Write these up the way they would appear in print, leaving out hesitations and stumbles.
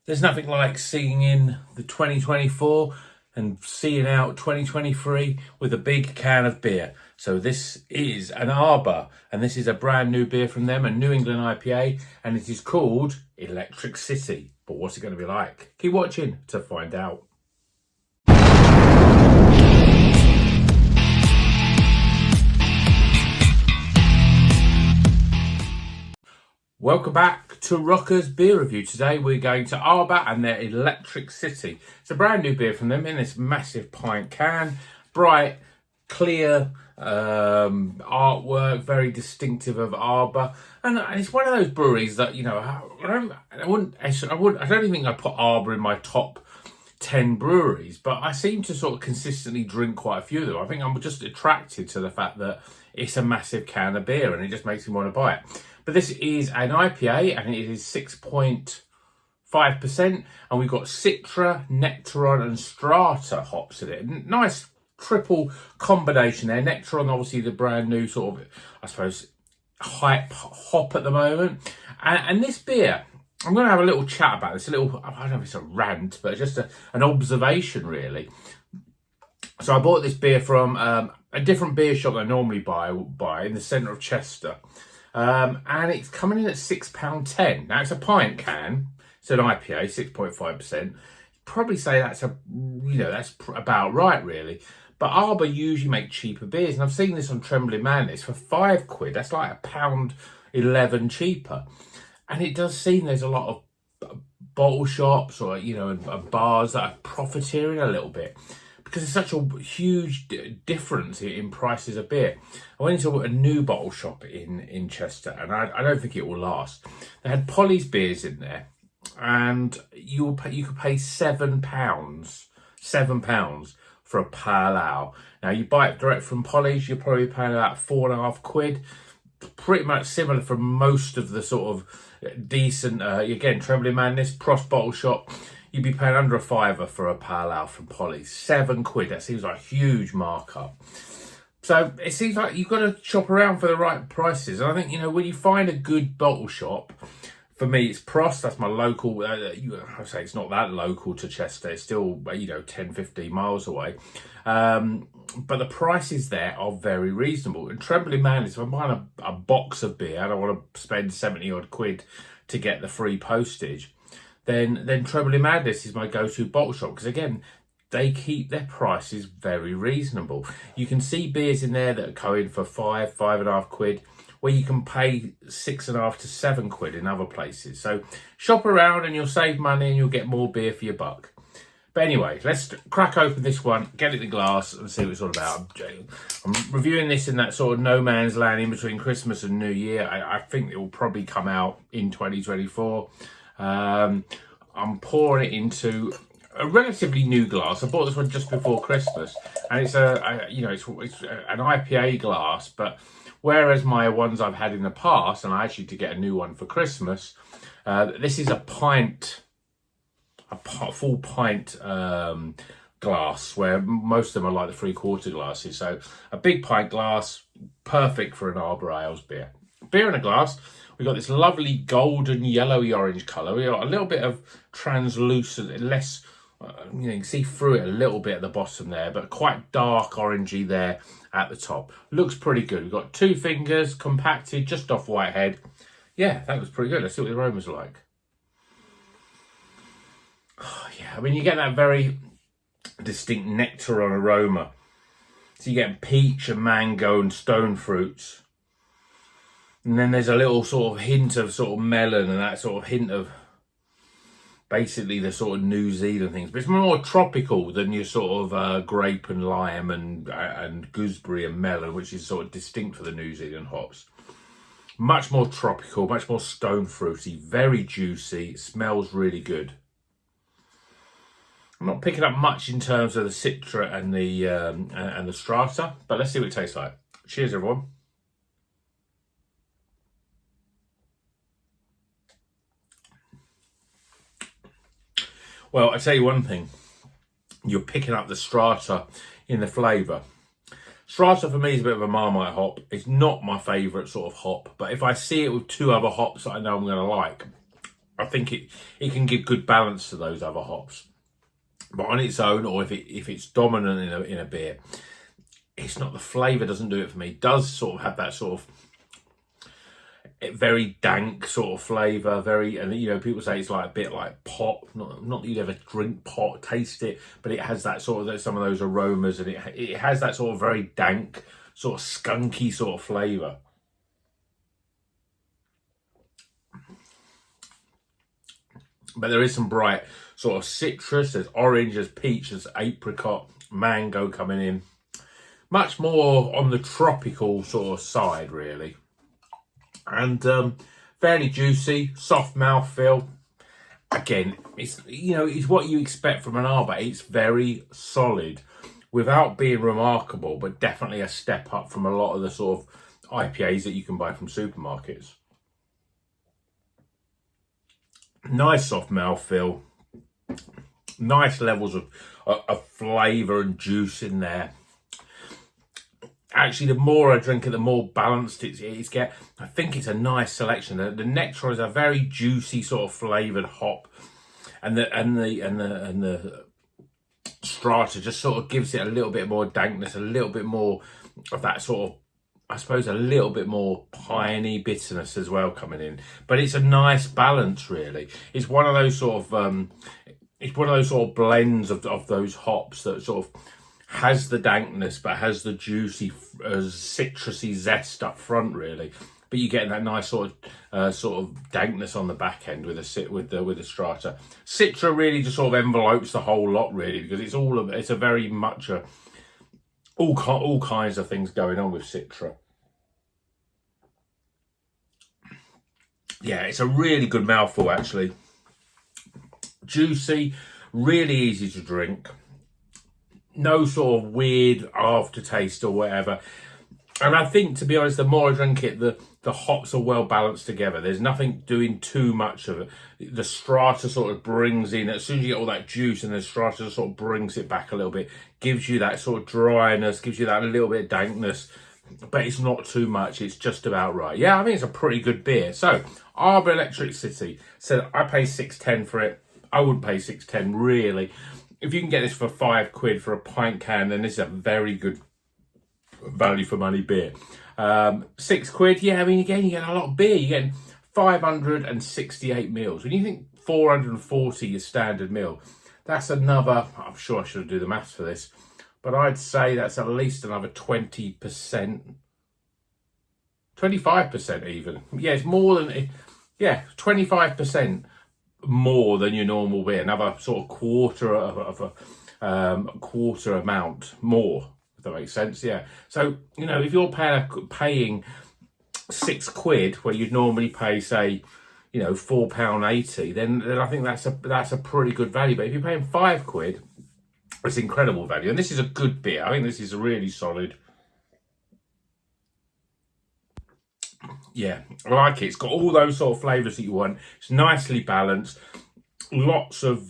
There's nothing like seeing in the 2024 and seeing out 2023 with a big can of beer. So this is an Arbor, and this is a brand new beer from them, a New England IPA, and it is called Electric City. But what's it going to be like? Keep watching to find out. Welcome back to Rocker's Beer Review. Today we're going to Arbor and their Electric City. It's a brand new beer from them in this massive pint can. Bright, clear artwork, very distinctive of Arbor. And it's one of those breweries that, you know, I don't even think I put Arbor in my top 10 breweries, but I seem to sort of consistently drink quite a few of them. I think I'm just attracted to the fact that it's a massive can of beer and it just makes me want to buy it. But this is an IPA and it is 6.5%, and we've got Citra, Nectaron and Strata hops in it. Nice triple combination there. Nectaron, obviously the brand new sort of, I suppose, hype hop at the moment. And this beer, I'm going to have a little chat about this, I don't know if it's a rant, but it's just an observation really. So I bought this beer from a different beer shop that I normally buy in the centre of Chester. And it's coming in at £6.10. Now it's a pint can, it's an IPA, 6.5%. Probably say that's that's about right really. But Arbor usually make cheaper beers, and I've seen this on Trembling Madness for £5. That's like £1.11 cheaper. And it does seem there's a lot of bottle shops or and bars that are profiteering a little bit, because it's such a huge difference in prices of beer. I went into a new bottle shop in Chester, and I don't think it will last. They had Polly's beers in there, and you could pay £7 for a pale ale. Now you buy it direct from Polly's, you're probably paying about £4.50. Pretty much similar for most of the sort of decent, again, Trembling Madness, Prost bottle shop. You'd be paying under £5 for a pale ale from Polly's. £7, that seems like a huge markup. So it seems like you've got to shop around for the right prices. And I think, when you find a good bottle shop, for me, it's Prost. That's my local, I say it's not that local to Chester. It's still, 10, 15 miles away. But the prices there are very reasonable. And Trembling Madness, if I'm buying a box of beer, I don't want to spend 70 odd quid to get the free postage. Then Trembling Madness is my go-to bottle shop, because again, they keep their prices very reasonable. You can see beers in there that go in for £5.5 where you can pay £6.5 to £7 in other places. So shop around and you'll save money and you'll get more beer for your buck. But anyway, let's crack open this one, get it in the glass and see what it's all about. I'm reviewing this in that sort of no man's land in between Christmas and New Year. I think it will probably come out in 2024. I'm pouring it into a relatively new glass. I bought this one just before Christmas, and it's it's an IPA glass. But whereas my ones I've had in the past, and I actually did get a new one for Christmas, this is a full pint glass, where most of them are like the 3/4 glasses. So a big pint glass, perfect for an Arbor Ales beer. Beer in a glass. We've got this lovely golden yellowy orange colour. We've got a little bit of translucent, less, you can see through it a little bit at the bottom there, but quite dark orangey there at the top. Looks pretty good. We've got 2 fingers, compacted, just off Whitehead. Yeah, that looks pretty good. Let's see what the aroma's like. Oh, yeah, I mean, you get that very distinct Nectaron aroma. So you get peach and mango and stone fruits. And then there's a little sort of hint of sort of melon and that sort of hint of basically the sort of New Zealand things. But it's more tropical than your sort of grape and lime and gooseberry and melon, which is sort of distinct for the New Zealand hops. Much more tropical, much more stone fruity, very juicy. It smells really good. I'm not picking up much in terms of the Citra and the Strata, but let's see what it tastes like. Cheers, everyone. Well, I tell you one thing, you're picking up the Strata in the flavour. Strata for me is a bit of a Marmite hop. It's not my favourite sort of hop, but if I see it with 2 other hops that I know I'm going to like, I think it can give good balance to those other hops. But on its own, or if it's dominant in a beer, it's not, the flavour doesn't do it for me. It does sort of have that sort of very dank sort of flavour, and you know, people say it's like a bit like pot. Not that you'd ever drink pot, taste it, but it has that sort of some of those aromas, and it has that sort of very dank, sort of skunky sort of flavour. But there is some bright sort of citrus. There's orange, there's peach, there's apricot, mango coming in. Much more on the tropical sort of side, really. And fairly juicy, soft mouthfeel. Again, it's, you know, it's what you expect from an Arbor. It's very solid without being remarkable, but definitely a step up from a lot of the sort of IPAs that you can buy from supermarkets. Nice soft mouthfeel, nice levels of flavour and juice in there. Actually, the more I drink it, the more balanced it's get. I think it's a nice selection. The nectar is a very juicy sort of flavoured hop, and the strata just sort of gives it a little bit more dankness, a little bit more of that sort of, I suppose, a little bit more piney bitterness as well coming in. But it's a nice balance, really. It's one of those sort of blends of those hops that sort of has the dankness but has the juicy, citrusy zest up front, really. But you get that nice sort of dankness on the back end with the strata. Citra really just sort of envelopes the whole lot, really, because it's a very much all kinds of things going on with Citra. Yeah, it's a really good mouthful, actually. Juicy, really easy to drink. No sort of weird aftertaste or whatever. And I think, to be honest, the more I drink it, the hops are well balanced together. There's nothing doing too much of it. The strata sort of brings in, as soon as you get all that juice, and the strata sort of brings it back a little bit, gives you that sort of dryness, gives you that little bit of dankness, but it's not too much. It's just about right. Yeah, I think it's a pretty good beer. So, Arbor Electric City. So I pay $6.10 for it. I wouldn't pay $6.10 really. If you can get this for £5 for a pint can, then this is a very good value for money beer. £6, yeah, I mean, again, you get a lot of beer. You're getting 568 mils. When you think 440 is standard mil, that's another, I'm sure I should do the maths for this, but I'd say that's at least another 20%, 25% even. Yeah, it's more than, 25% more than your normal beer. Another sort of quarter of a quarter amount more, if that makes sense. Yeah. So, you know, if you're paying £6 where you'd normally pay, say, you know, £4.80, then I think that's a pretty good value. But if you're paying £5, it's incredible value. And this is a good beer. I think this is really solid. Yeah, I like it. It's got all those sort of flavours that you want. It's nicely balanced. Lots of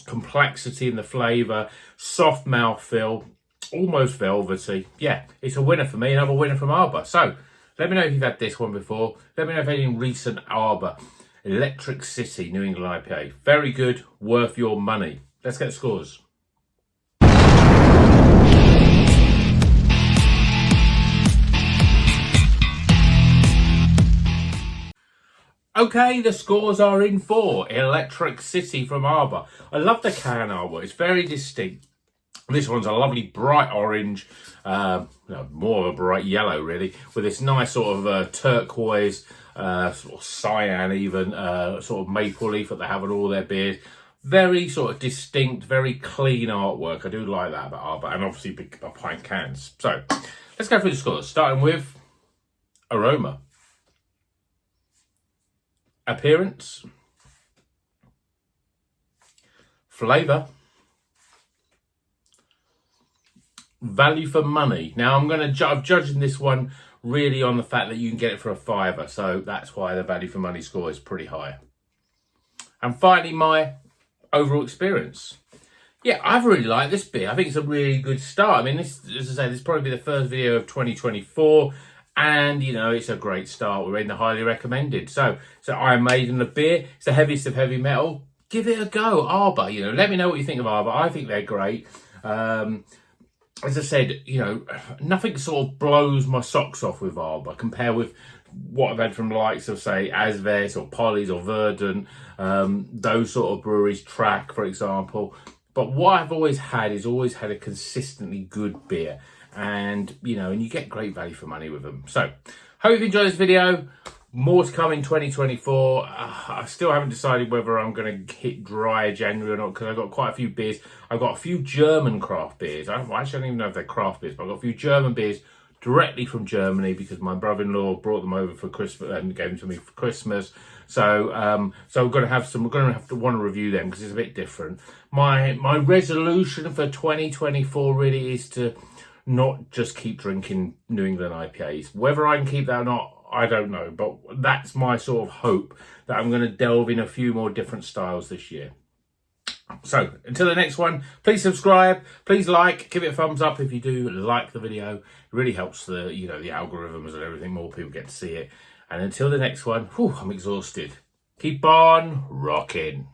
complexity in the flavour. Soft mouthfeel. Almost velvety. Yeah, it's a winner for me. Another winner from Arbor. So, let me know if you've had this one before. Let me know if any recent Arbor Electric City New England IPA. Very good. Worth your money. Let's get the scores. Okay, the scores are in for Electric City from Arbor. I love the can Arbor. It's very distinct. This one's a lovely bright orange, more of a bright yellow really, with this nice sort of turquoise, sort of cyan even, sort of maple leaf that they have in all their beers. Very sort of distinct, very clean artwork. I do like that about Arbor, and obviously big pint cans. So, let's go through the scores, starting with aroma. Appearance, flavour, value for money. Now I'm judging this one really on the fact that you can get it for £5, so that's why the value for money score is pretty high. And finally, my overall experience. Yeah, I've really liked this beer. I think it's a really good start. I mean, this, as I say, this will probably be the first video of 2024. And, you know, it's a great start. We're in the highly recommended. So Iron Maiden of beer. It's the heaviest of heavy metal. Give it a go. Arbor, you know, let me know what you think of Arbor. I think they're great. As I said, you know, nothing sort of blows my socks off with Arbor. Compare with what I've had from the likes of, say, Asves or Polly's or Verdant, those sort of breweries, Track, for example. But what I've always had is a consistently good beer. And, you know, and you get great value for money with them. So, hope you've enjoyed this video. More to come in 2024. I still haven't decided whether I'm going to hit dry January or not, because I've got quite a few beers. I've got a few German craft beers. I don't even know if they're craft beers, but I've got a few German beers directly from Germany because my brother-in-law brought them over for Christmas and gave them to me for Christmas. So we're going to have some. We're going to have to want to review them because it's a bit different. My resolution for 2024 really is to not just keep drinking New England IPAs. Whether I can keep that or not, I don't know. But that's my sort of hope, that I'm going to delve in a few more different styles this year. So until the next one, please subscribe, please like, give it a thumbs up if you do like the video. It really helps the algorithms and everything. More people get to see it. And until the next one, I'm exhausted. Keep on rocking.